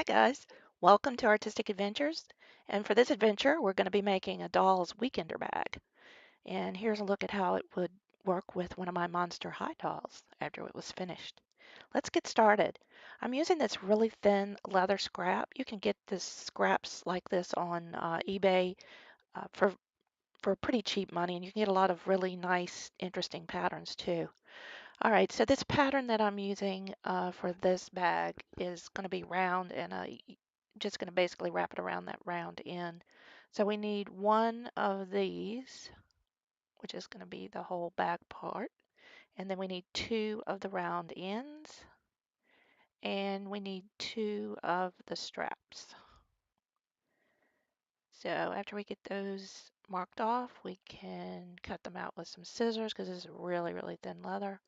Hi guys, welcome to Artistic Adventures. And for this adventure, we're going to be making a doll's weekender bag. And here's a look at how it would work with one of my Monster High dolls after it was finished. Let's get started. I'm using this really thin leather scrap. You can get this scraps like this on eBay for pretty cheap money, and you can get a lot of really nice, interesting patterns too. All right, so this pattern that I'm using for this bag is going to be round and just going to basically wrap it around that round end. So we need one of these, which is going to be the whole bag part. And then we need two of the round ends. And we need two of the straps. So after we get those marked off, we can cut them out with some scissors because this is really, really thin leather.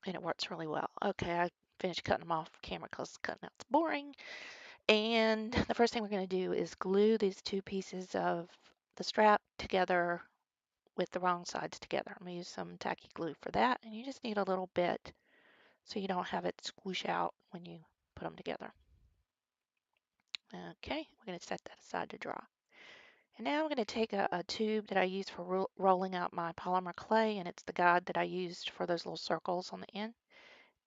And it works really well. Okay, I finished cutting them off camera because cutting out's boring. And the first thing we're going to do is glue these two pieces of the strap together with the wrong sides together. I'm going to use some tacky glue for that, and you just need a little bit so you don't have it squish out when you put them together. Okay, we're going to set that aside to dry. And now I'm going to take a tube that I use for rolling out my polymer clay, and it's the guide that I used for those little circles on the end,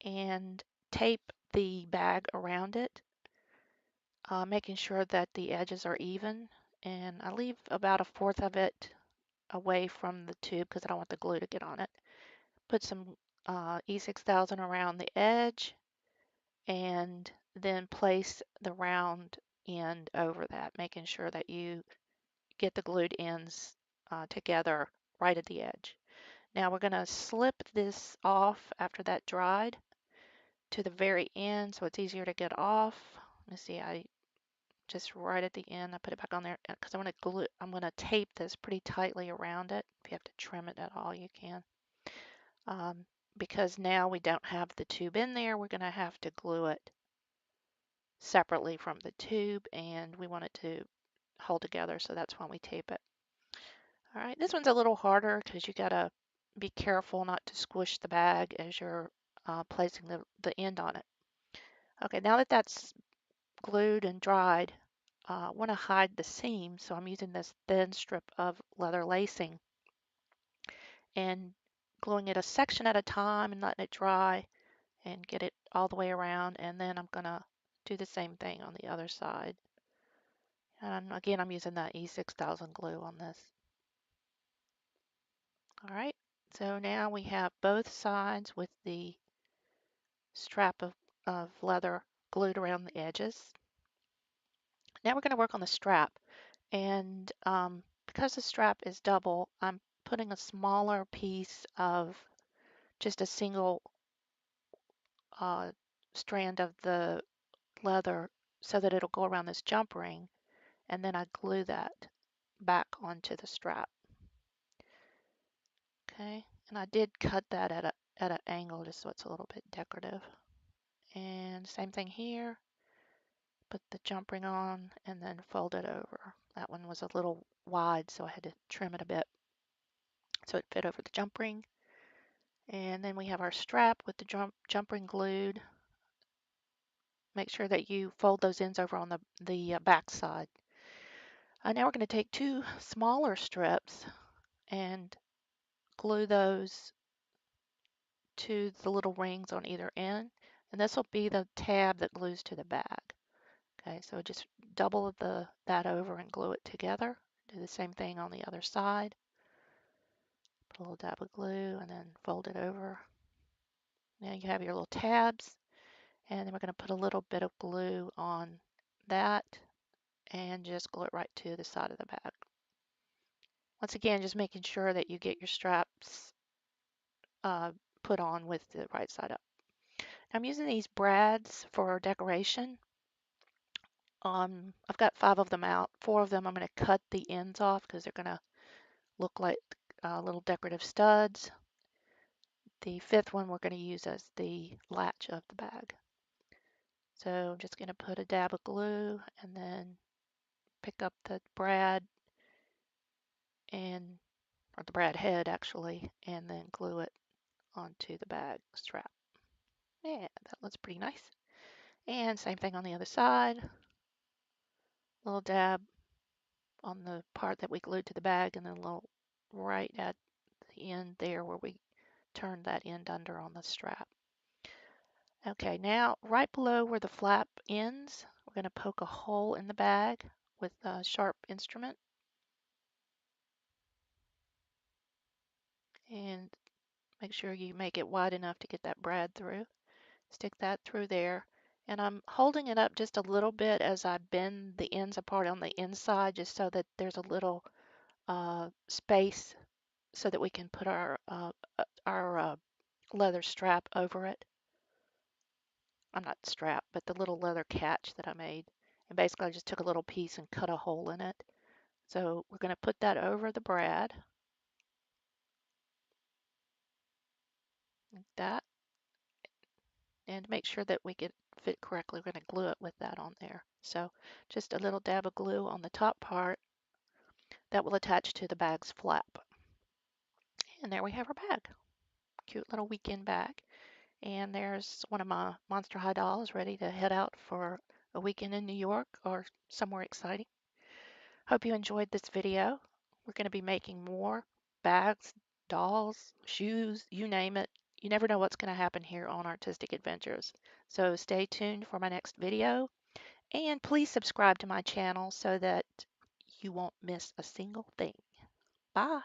and tape the bag around it, making sure that the edges are even. And I leave about a fourth of it away from the tube because I don't want the glue to get on it. Put some E6000 around the edge and then place the round end over that, making sure that you get the glued ends together right at the edge. Now we're going to slip this off after that dried to the very end so it's easier to get off. Let me see, I just right at the end I put it back on there because I'm going to tape this pretty tightly around it. If you have to trim it at all, you can. Um, because now we don't have the tube in there, we're going to have to glue it separately from the tube, and we want it to hold together, so that's why we tape it. All right, this one's a little harder because you got to be careful not to squish the bag as you're placing the end on it. Okay, now that that's glued and dried, I want to hide the seam, so I'm using this thin strip of leather lacing and gluing it a section at a time and letting it dry and get it all the way around, and then I'm going to do the same thing on the other side. And again, I'm using that E6000 glue on this. All right, so now we have both sides with the strap of leather glued around the edges. Now we're going to work on the strap, and because the strap is double, I'm putting a smaller piece of just a single strand of the leather so that it'll go around this jump ring, and then I glue that back onto the strap. Okay, and I did cut that at an angle just so it's a little bit decorative. And same thing here, put the jump ring on and then fold it over. That one was a little wide, so I had to trim it a bit so it fit over the jump ring. And then we have our strap with the jump ring glued. Make sure that you fold those ends over on the back side. Now we're going to take two smaller strips and glue those to the little rings on either end, and this will be the tab that glues to the bag. Okay, so just double that over and glue it together. Do the same thing on the other side. Put a little dab of glue and then fold it over. Now you have your little tabs, and then we're going to put a little bit of glue on that and just glue it right to the side of the bag. Once again, just making sure that you get your straps put on with the right side up. I'm using these brads for decoration. I've got 5 of them out. 4 of them I'm going to cut the ends off because they're going to look like little decorative studs. The 5th one we're going to use as the latch of the bag. So I'm just going to put a dab of glue and then pick up the brad or the brad head actually, and then glue it onto the bag strap. Yeah, that looks pretty nice. And same thing on the other side. Little dab on the part that we glued to the bag, and then a little right at the end there where we turned that end under on the strap. Okay, now right below where the flap ends, we're going to poke a hole in the bag with a sharp instrument. And make sure you make it wide enough to get that brad through. Stick that through there. And I'm holding it up just a little bit as I bend the ends apart on the inside, just so that there's a little space so that we can put our leather strap over it. I'm not strap, but the little leather catch that I made. And basically I just took a little piece and cut a hole in it. So we're going to put that over the brad, like that. And to make sure that we get fit correctly, we're going to glue it with that on there. So just a little dab of glue on the top part that will attach to the bag's flap. And there we have our bag. Cute little weekend bag. And there's one of my Monster High dolls ready to head out for a weekend in New York or somewhere exciting. Hope you enjoyed this video. We're going to be making more bags, dolls, shoes, you name it. You never know what's going to happen here on Artistic Adventures. So stay tuned for my next video, and please subscribe to my channel so that you won't miss a single thing. Bye.